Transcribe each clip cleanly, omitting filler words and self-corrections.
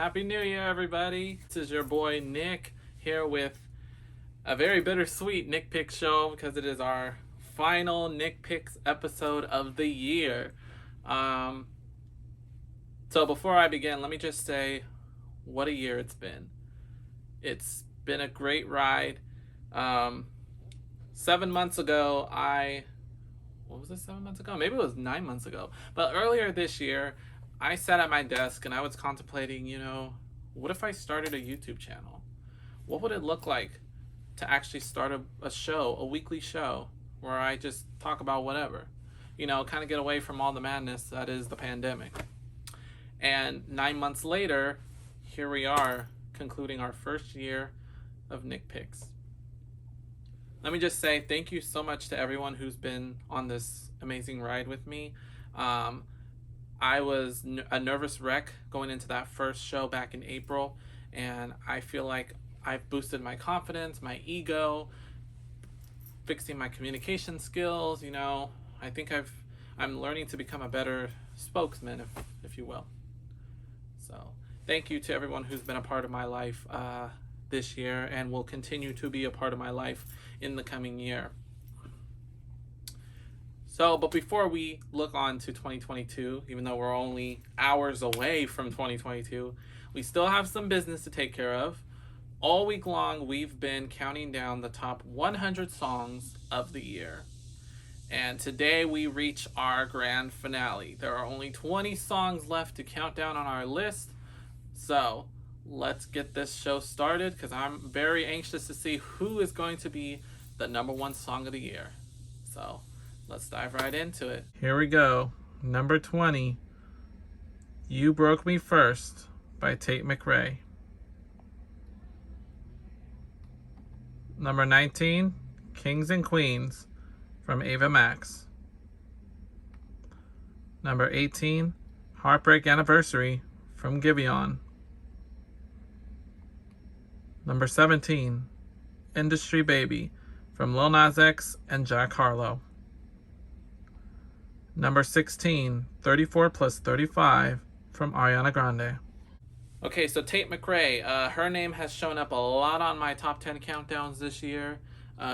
Happy New Year, everybody. This is your boy Nick here with a very bittersweet Nick Picks show because it is our final Nick Picks episode of the year. Um, so before I begin, let me just say what a year it's been. It's been a great ride. 7 months ago, what was it, 7 months ago? Maybe it was 9 months ago. But earlier this year, I sat at my desk and I was contemplating, what if I started a YouTube channel? What would it look like to actually start a show, a weekly show, where I just talk about whatever? Kind of get away from all the madness that is the pandemic. And 9 months later, here we are, concluding our first year of Nick Picks. Let me just say thank you so much to everyone who's been on this amazing ride with me. I was a nervous wreck going into that first show back in April, and I feel like I've boosted my confidence, my ego, fixing my communication skills. I think I'm learning to become a better spokesman, if you will. So thank you to everyone who's been a part of my life this year and will continue to be a part of my life in the coming year. But before we look on to 2022, even though we're only hours away from 2022, we still have some business to take care of. All week long, we've been counting down the top 100 songs of the year. And today we reach our grand finale. There are only 20 songs left to count down on our list. So let's get this show started because I'm very anxious to see who is going to be the number one song of the year. So let's dive right into it. Here we go. Number 20, You Broke Me First by Tate McRae. Number 19, Kings and Queens from Ava Max. Number 18, Heartbreak Anniversary from Giveon. Number 17, Industry Baby from Lil Nas X and Jack Harlow. Number 16, 34 plus 35 from Ariana Grande. Okay, so Tate McRae, her name has shown up a lot on my top 10 countdowns this year.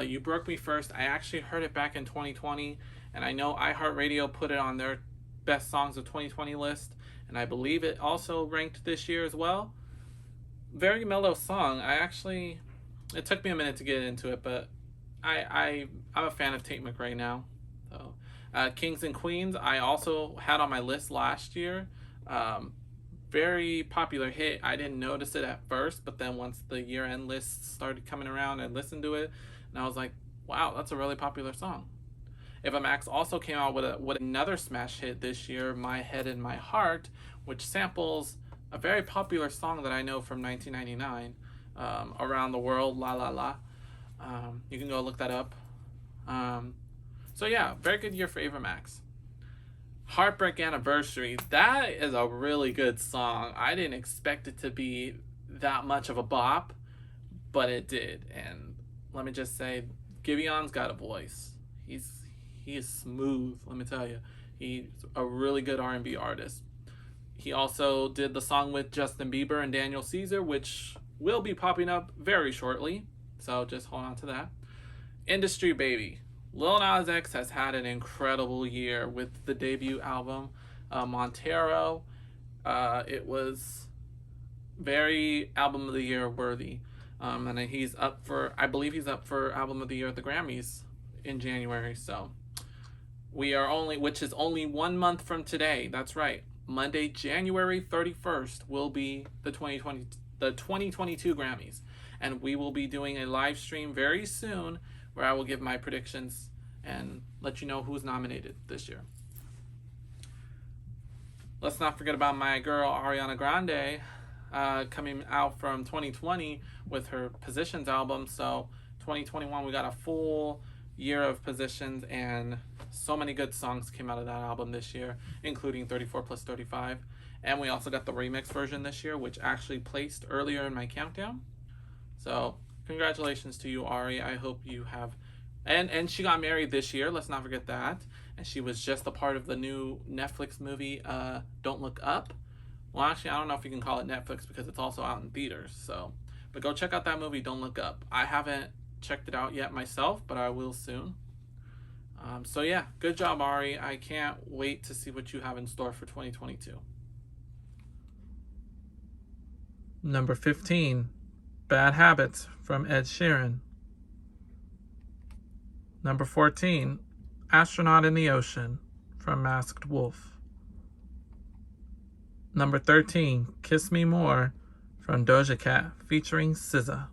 You Broke Me First. I actually heard it back in 2020, and I know iHeartRadio put it on their best songs of 2020 list, and I believe it also ranked this year as well. Very mellow song. It took me a minute to get into it, but I'm a fan of Tate McRae now. So, Kings and Queens, I also had on my list last year. Very popular hit. I didn't notice it at first, but then once the year-end lists started coming around, I listened to it, and I was like, wow, that's a really popular song. Ava Max also came out with another smash hit this year, My Head and My Heart, which samples a very popular song that I know from 1999, Around the World, La La La. You can go look that up. So yeah, very good year for Ava Max. Heartbreak Anniversary, that is a really good song. I didn't expect it to be that much of a bop, but it did. And let me just say, Giveon's got a voice. He is smooth, let me tell you. He's a really good R&B artist. He also did the song with Justin Bieber and Daniel Caesar, which will be popping up very shortly. So just hold on to that. Industry Baby. Lil Nas X has had an incredible year with the debut album, Montero. It was very Album of the Year worthy. And I believe he's up for Album of the Year at the Grammys in January. So which is only 1 month from today. That's right. Monday, January 31st will be the 2022 Grammys. And we will be doing a live stream very soon where I will give my predictions and let you know who's nominated this year. Let's not forget about my girl Ariana Grande, coming out from 2020 with her Positions album. So 2021, we got a full year of Positions, and so many good songs came out of that album this year, including 34 plus 35. And we also got the remix version this year, which actually placed earlier in my countdown. So congratulations to you, Ari. I hope you have... And she got married this year. Let's not forget that. And she was just a part of the new Netflix movie, Don't Look Up, Well, actually, I don't know if you can call it Netflix because it's also out in theaters. So, but go check out that movie, Don't Look Up. I haven't checked it out yet myself, but I will soon. So yeah, good job, Ari. I can't wait to see what you have in store for 2022. Number 15, Bad Habits from Ed Sheeran. Number 14, Astronaut in the Ocean from Masked Wolf. Number 13, Kiss Me More from Doja Cat featuring SZA.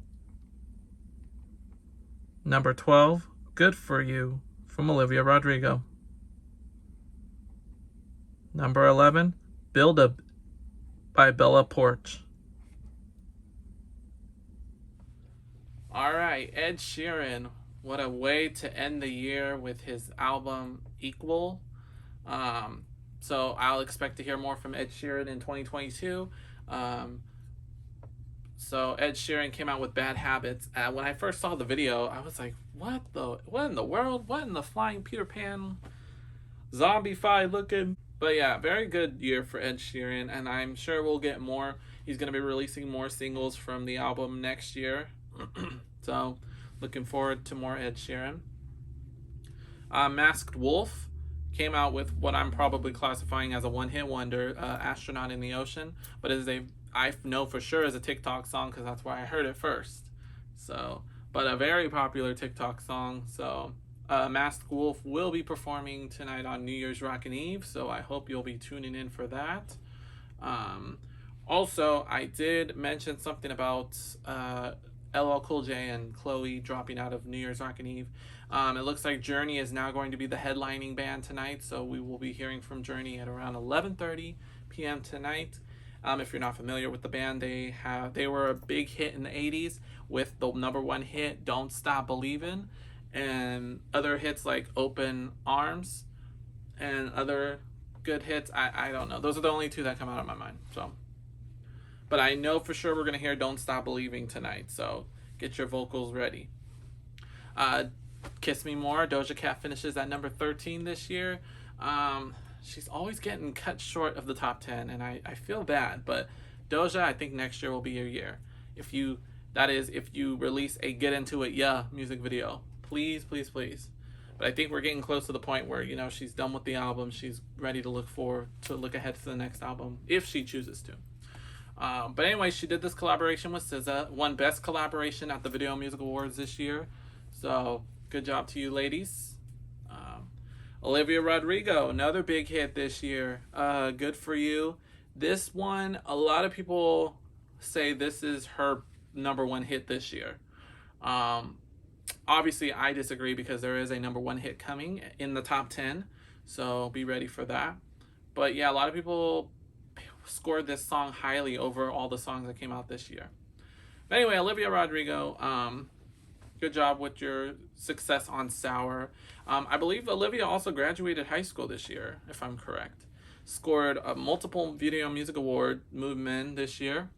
Number 12, Good For You from Olivia Rodrigo. Number 11, Build Up by Bella Poarch. All right, Ed Sheeran. What a way to end the year with his album Equal. So I'll expect to hear more from Ed Sheeran in 2022. So Ed Sheeran came out with Bad Habits. When I first saw the video, I was like, what in the world? What in the flying Peter Pan zombie-fi looking? But yeah, very good year for Ed Sheeran, and I'm sure we'll get more. He's going to be releasing more singles from the album next year. So looking forward to more Ed Sheeran. Masked Wolf came out with what I'm probably classifying as a one-hit wonder, Astronaut in the Ocean, but I know for sure is a TikTok song because that's where I heard it first. So, but a very popular TikTok song. So, Masked Wolf will be performing tonight on New Year's Rockin' Eve, so I hope you'll be tuning in for that. Also, I did mention something about LL Cool J and Chloe dropping out of New Year's Rockin' Eve. It looks like Journey is now going to be the headlining band tonight, so we will be hearing from Journey at around 11:30 p.m. tonight. If you're not familiar with the band, they were a big hit in the 80s with the number one hit Don't Stop Believin', and other hits like Open Arms and other good hits. I don't know. Those are the only two that come out of my mind. So, but I know for sure we're going to hear Don't Stop Believing tonight, so get your vocals ready. Kiss Me More, Doja Cat finishes at number 13 this year. She's always getting cut short of the top 10, and I feel bad, but Doja, I think next year will be your year. If you release a Get Into It Yeah music video, please. But I think we're getting close to the point where, she's done with the album. She's ready to look ahead to the next album if she chooses to. But anyway, she did this collaboration with SZA, won Best Collaboration at the Video Music Awards this year. So good job to you, ladies. Olivia Rodrigo, another big hit this year. Good For You. This one, a lot of people say this is her number one hit this year. Obviously, I disagree because there is a number one hit coming in the top 10. So be ready for that. But yeah, a lot of people scored this song highly over all the songs that came out this year. But anyway, Olivia Rodrigo, good job with your success on Sour. I believe Olivia also graduated high school this year, if I'm correct. Scored a multiple Video Music Award movement this year.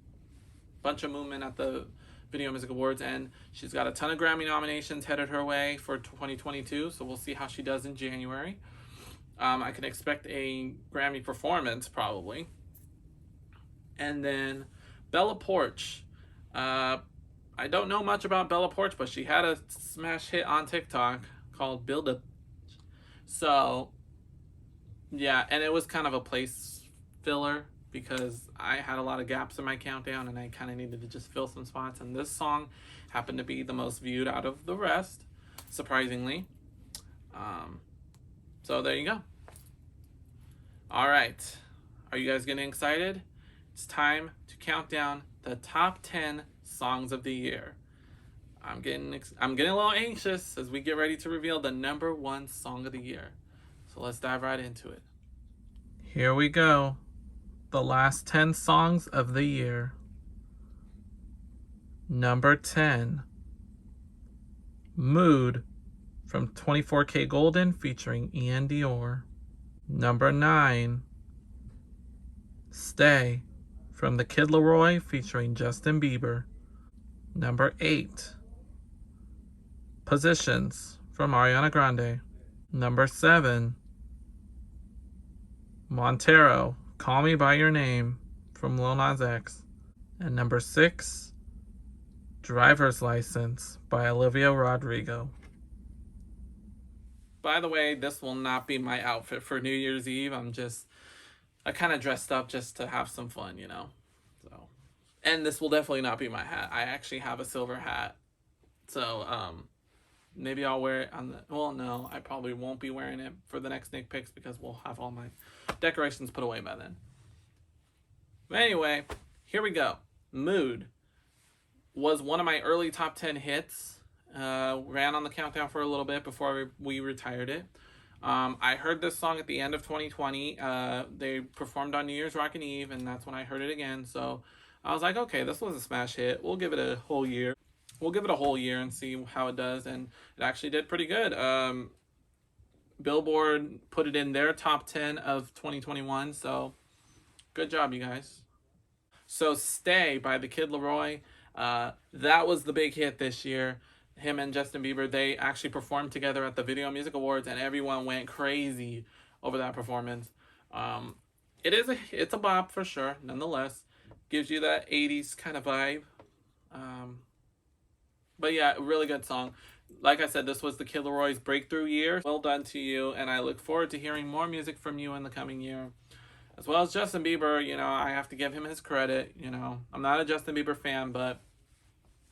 Bunch of movement at the Video Music Awards, and she's got a ton of Grammy nominations headed her way for 2022, so we'll see how she does in January. I can expect a Grammy performance, probably. And then Bella Poarch. I don't know much about Bella Poarch, but she had a smash hit on TikTok called Build Up. So, yeah, and it was kind of a place filler because I had a lot of gaps in my countdown and I kind of needed to just fill some spots. And this song happened to be the most viewed out of the rest, surprisingly. So there you go. All right. Are you guys getting excited? It's time to count down the top 10 songs of the year. I'm getting a little anxious as we get ready to reveal the number one song of the year. So let's dive right into it. Here we go. The last 10 songs of the year. Number 10. Mood from 24kGoldn featuring Ian Dior. Number 9. Stay from The Kid Laroi featuring Justin Bieber. Number 8. Positions from Ariana Grande. Number 7. Montero, Call Me By Your Name from Lil Nas X. And number 6, Driver's License by Olivia Rodrigo. By the way, this will not be my outfit for New Year's Eve. I kind of dressed up just to have some fun, you know. So, and this will definitely not be my hat. I actually have a silver hat. So, maybe I'll wear it on the, well, no, I probably won't be wearing it for the next Nick Picks because we'll have all my decorations put away by then. But anyway, here we go. Mood was one of my early top 10 hits. Ran on the countdown for a little bit before we retired it. I heard this song at the end of 2020. They performed on New Year's Rockin' Eve, and that's when I heard it again. So I was like, okay, this was a smash hit. We'll give it a whole year. We'll give it a whole year and see how it does. And it actually did pretty good. Billboard put it in their top 10 of 2021. So good job, you guys. So Stay by the Kid Laroi. That was the big hit this year. Him and Justin Bieber, they actually performed together at the Video Music Awards, and everyone went crazy over that performance. It's a bop for sure. Nonetheless, gives you that 80s kind of vibe. But yeah, really good song. Like I said, this was the Kid Laroi's breakthrough year. Well done to you, and I look forward to hearing more music from you in the coming year. As well as Justin Bieber, you know, I have to give him his credit. You know, I'm not a Justin Bieber fan, but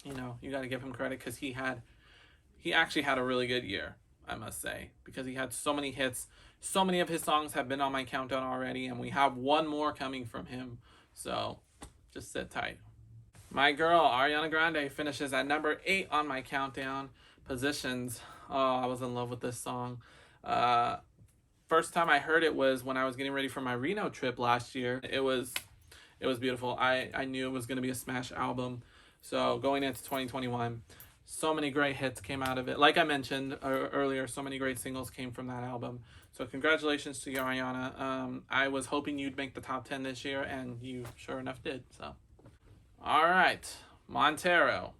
you know, you got to give him credit because he actually had a really good year, I must say, because he had so many hits. So many of his songs have been on my countdown already, and we have one more coming from him. So just sit tight. My girl, Ariana Grande, finishes at number 8 on my countdown. Positions. Oh, I was in love with this song. First time I heard it was when I was getting ready for my Reno trip last year. It was beautiful. I knew it was going to be a smash album. So going into 2021, so many great hits came out of it. Like I mentioned earlier, so many great singles came from that album. So congratulations to you, Ariana. I was hoping you'd make the top 10 this year, and you sure enough did. So, all right, Montero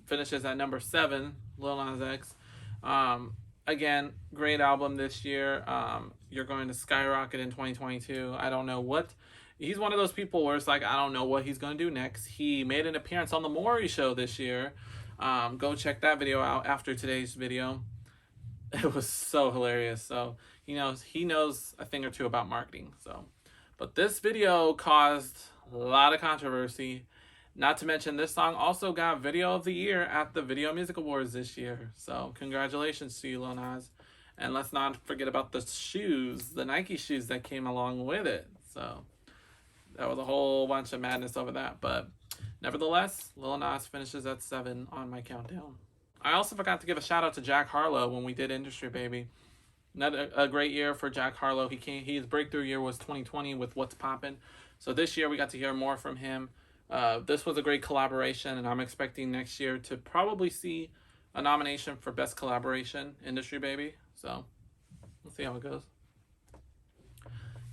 finishes at number 7. Lil Nas X. Again, great album this year. You're going to skyrocket in 2022. I don't know what. He's one of those people where it's like, I don't know what he's going to do next. He made an appearance on The Maury Show this year. Go check that video out after today's video. It was so hilarious. So he knows a thing or two about marketing. So, but this video caused a lot of controversy. Not to mention, this song also got Video of the Year at the Video Music Awards this year. So congratulations to you, Lil Nas. And let's not forget about the shoes, the Nike shoes that came along with it. So that was a whole bunch of madness over that. But nevertheless, Lil Nas finishes at 7 on my countdown. I also forgot to give a shout out to Jack Harlow when we did Industry Baby. Another a great year for Jack Harlow. His breakthrough year was 2020 with What's Poppin'. So this year we got to hear more from him. This was a great collaboration, and I'm expecting next year to probably see a nomination for Best Collaboration, Industry Baby. So we'll see how it goes.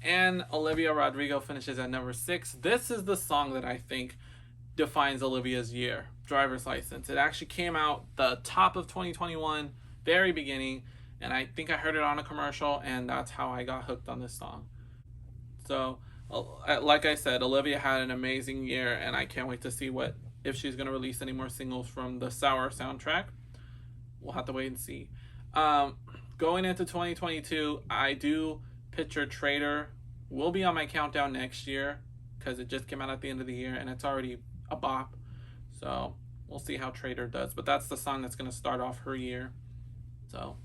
And Olivia Rodrigo finishes at number 6. This is the song that I think defines Olivia's year, Driver's License. It actually came out the top of 2021, very beginning, and I think I heard it on a commercial, and that's how I got hooked on this song. So, like I said, Olivia had an amazing year, and I can't wait to see if she's going to release any more singles from the Sour soundtrack. We'll have to wait and see. Going into 2022, I do picture Traitor will be on my countdown next year because it just came out at the end of the year, and it's already a bop. So we'll see how Traitor does. But that's the song that's going to start off her year. So,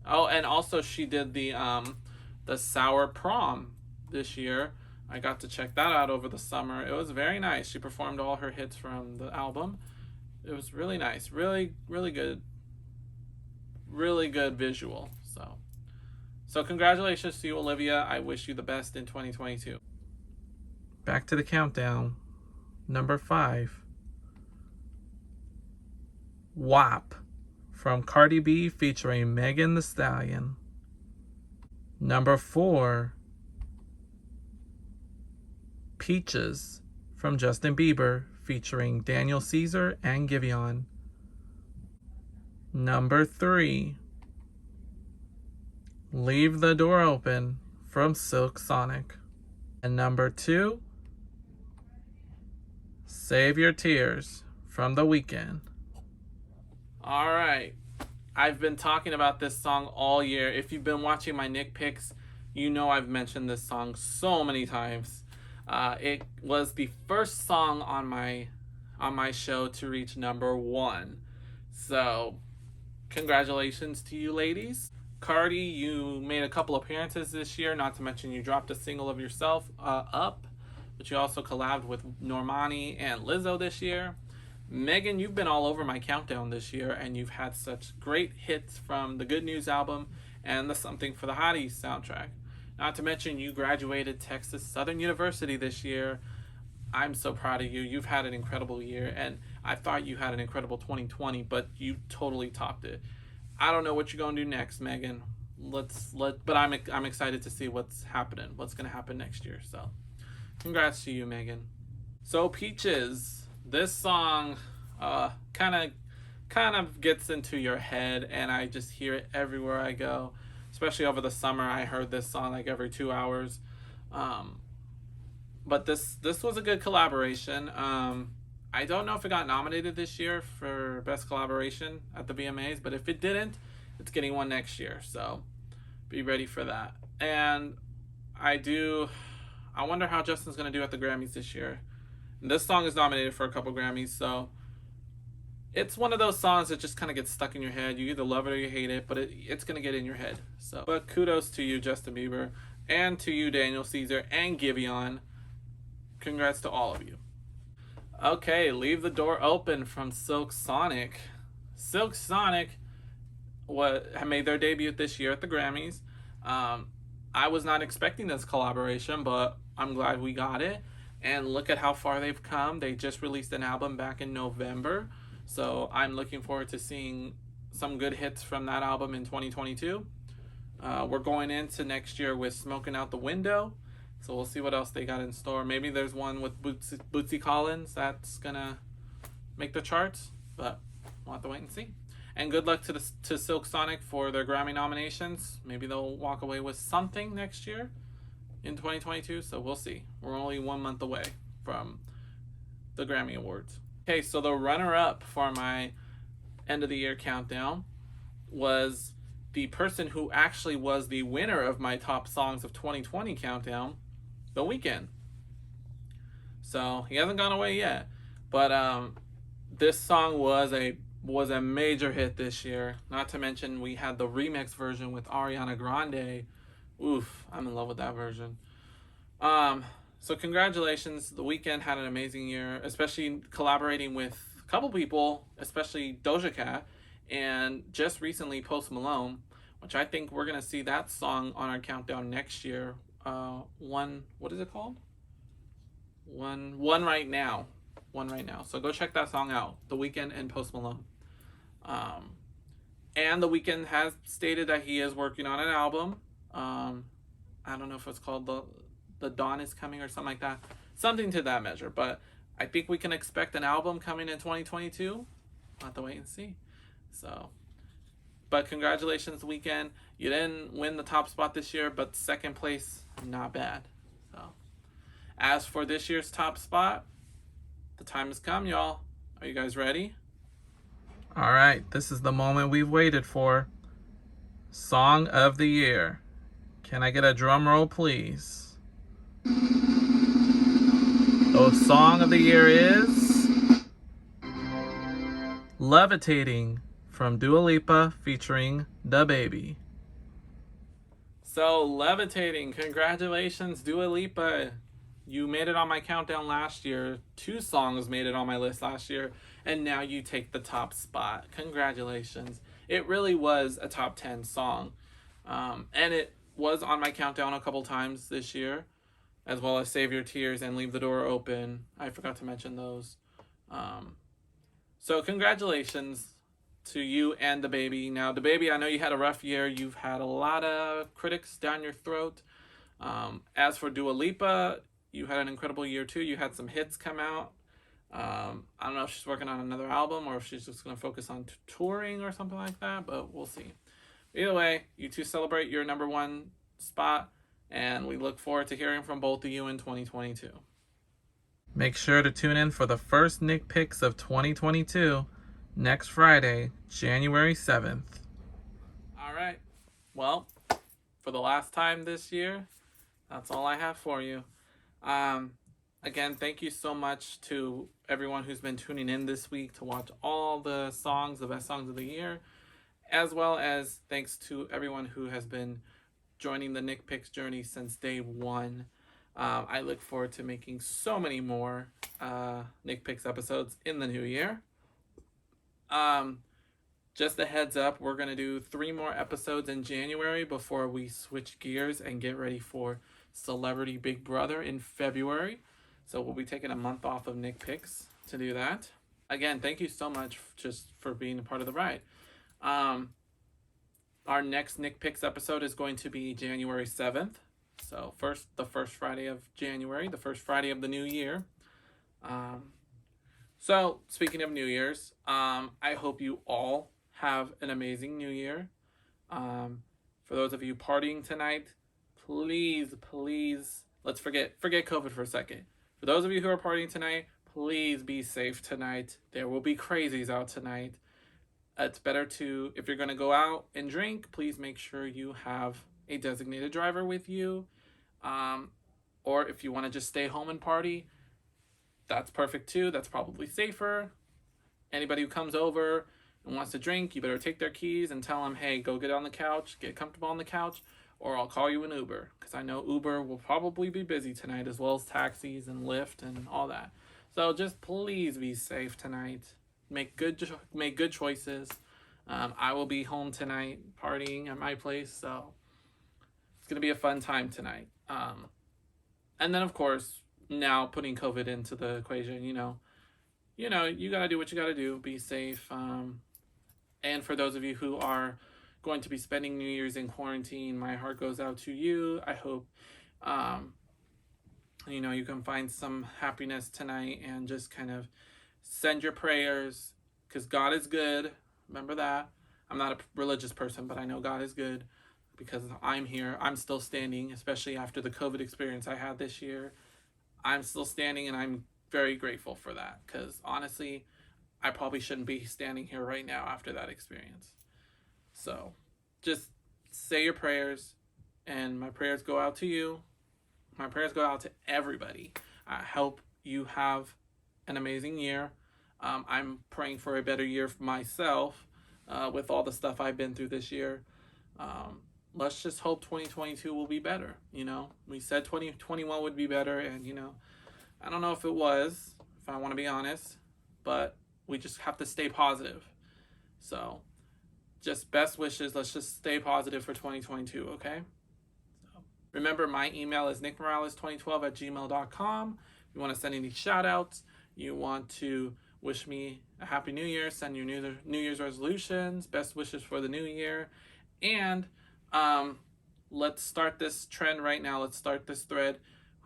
oh, and also she did the Sour Prom this year. I got to check that out over the summer. It was very nice. She performed all her hits from the album. It was really nice. Really, really good. Really good visual. So congratulations to you, Olivia. I wish you the best in 2022. Back to the countdown. Number 5. WAP from Cardi B featuring Megan Thee Stallion. Number 4. Peaches from Justin Bieber featuring Daniel Caesar and Giveon. Number 3. Leave the Door Open from Silk Sonic. And number 2, Save Your Tears from The Weeknd. All right. I've been talking about this song all year. If you've been watching my Nick Picks, you know I've mentioned this song so many times. It was the first song on my show to reach #1. So, congratulations to you ladies. Cardi, you made a couple appearances this year, not to mention you dropped a single of yourself, Up, but you also collabed with Normani and Lizzo this year. Megan, you've been all over my countdown this year, and you've had such great hits from the Good News album and the Something for the Hotties soundtrack. Not to mention you graduated Texas Southern University this year. I'm so proud of you. You've had an incredible year, and I thought you had an incredible 2020, but you totally topped it. I don't know what you're gonna do next, Megan. But I'm excited to see what's happening. What's gonna happen next year? So, congrats to you, Megan. So, Peaches, this song, kind of gets into your head, and I just hear it everywhere I go. Especially over the summer, I heard this song like every 2 hours. But this was a good collaboration. I don't know if it got nominated this year for Best Collaboration at the VMAs, but if it didn't, it's getting one next year. So be ready for that. And I wonder how Justin's going to do at the Grammys this year. And this song is nominated for a couple Grammys, so it's one of those songs that just kind of gets stuck in your head. You either love it or you hate it, but it's going to get in your head. So, but kudos to you, Justin Bieber, and to you, Daniel Caesar, and Giveon. Congrats to all of you. Okay, Leave the Door Open from Silk Sonic. Silk Sonic made their debut this year at the Grammys. I was not expecting this collaboration, but I'm glad we got it. And look at how far they've come. They just released an album back in November. So I'm looking forward to seeing some good hits from that album in 2022. We're going into next year with Smoking Out the Window. So we'll see what else they got in store. Maybe there's one with Bootsy Collins that's going to make the charts. But we'll have to wait and see. And good luck to Silk Sonic for their Grammy nominations. Maybe they'll walk away with something next year in 2022. So we'll see. We're only 1 month away from the Grammy Awards. Okay, so the runner-up for my end of the year countdown was the person who actually was the winner of my top songs of 2020 countdown, The Weeknd. So he hasn't gone away yet, but this song was a major hit this year. Not to mention we had the remix version with Ariana Grande. Oof, I'm in love with that version. So congratulations, The Weeknd had an amazing year, especially collaborating with a couple people, especially Doja Cat, and just recently Post Malone, which I think we're going to see that song on our countdown next year. What is it called? One Right Now. One Right Now. So go check that song out, The Weeknd and Post Malone. And The Weeknd has stated that he is working on an album. I don't know if it's called The Dawn is Coming or something like that. Something to that measure. But I think we can expect an album coming in 2022. We'll have to wait and see. So, but congratulations, Weeknd. You didn't win the top spot this year, but second place, not bad. So, as for this year's top spot, the time has come, y'all. Are you guys ready? All right, this is the moment we've waited for. Song of the Year. Can I get a drum roll, please? The song of the year is Levitating from Dua Lipa featuring DaBaby. So, Levitating, congratulations, Dua Lipa. You made it on my countdown last year. 2 songs made it on my list last year, and now you take the top spot. Congratulations. It really was a top 10 song. And it was on my countdown a couple times this year, as well as Save Your Tears and Leave the Door Open. I forgot to mention those. So congratulations to you and DaBaby. Now, DaBaby, I know you had a rough year. You've had a lot of critics down your throat. As for Dua Lipa, you had an incredible year too. You had some hits come out. I don't know if she's working on another album or if she's just going to focus on touring or something like that, but we'll see. Either way, you two celebrate your #1 spot, and we look forward to hearing from both of you in 2022. Make sure to tune in for the first Nick Picks of 2022 next Friday, January 7th. All right. Well, for the last time this year, that's all I have for you. Again, thank you so much to everyone who's been tuning in this week to watch all the songs, the best songs of the year, as well as thanks to everyone who has been joining the Nick Picks journey since day one. I look forward to making so many more Nick Picks episodes in the new year. Just a heads up, we're going to do 3 more episodes in January before we switch gears and get ready for Celebrity Big Brother in February. So we'll be taking a month off of Nick Picks to do that. Again, thank you so much just for being a part of the ride. Our next Nick Picks episode is going to be January 7th. So the first Friday of January, the first Friday of the new year. So speaking of New Year's, I hope you all have an amazing New Year. For those of you partying tonight, please, let's forget COVID for a second. For those of you who are partying tonight, please be safe tonight. There will be crazies out tonight. It's better to, if you're going to go out and drink, please make sure you have a designated driver with you. Or if you want to just stay home and party, that's perfect too. That's probably safer. Anybody who comes over and wants to drink, you better take their keys and tell them, hey, go get on the couch, get comfortable on the couch, or I'll call you an Uber, because I know Uber will probably be busy tonight, as well as taxis and Lyft and all that. So just please be safe tonight. Make good choices. I will be home tonight partying at my place, so it's gonna be a fun time tonight. And then of course, now putting COVID into the equation, you gotta do what you gotta do. Be safe. And for those of you who are going to be spending New Year's in quarantine, my heart goes out to you. I hope, you can find some happiness tonight and just kind of send your prayers, because God is good. Remember that. I'm not a religious person, but I know God is good, because I'm here. I'm still standing, especially after the COVID experience I had this year. I'm still standing, and I'm very grateful for that, because honestly, I probably shouldn't be standing here right now after that experience. So just say your prayers, and my prayers go out to you. My prayers go out to everybody. I hope you have an amazing year. I'm praying for a better year for myself with all the stuff I've been through this year. Let's just hope 2022 will be better. We said 2021 would be better, and I don't know if it was, if I want to be honest, but we just have to stay positive. So just best wishes. Let's just stay positive for 2022, okay? So remember, my email is nickmorales2012@gmail.com. If you want to send any shout outs, you want to wish me a happy new year, send your New Year's resolutions, best wishes for the new year. And let's start this trend right now. Let's start this thread.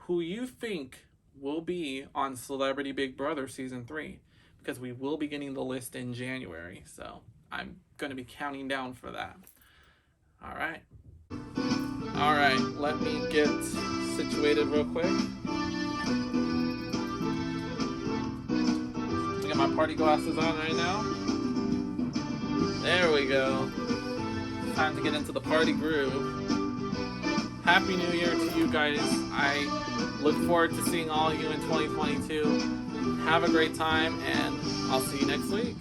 Who you think will be on Celebrity Big Brother Season 3? Because we will be getting the list in January. So I'm going to be counting down for that. All right, let me get situated real quick. I got my party glasses on right now. There we go. Time to get into the party groove. Happy New Year to you guys. I look forward to seeing all of you in 2022. Have a great time, and I'll see you next week.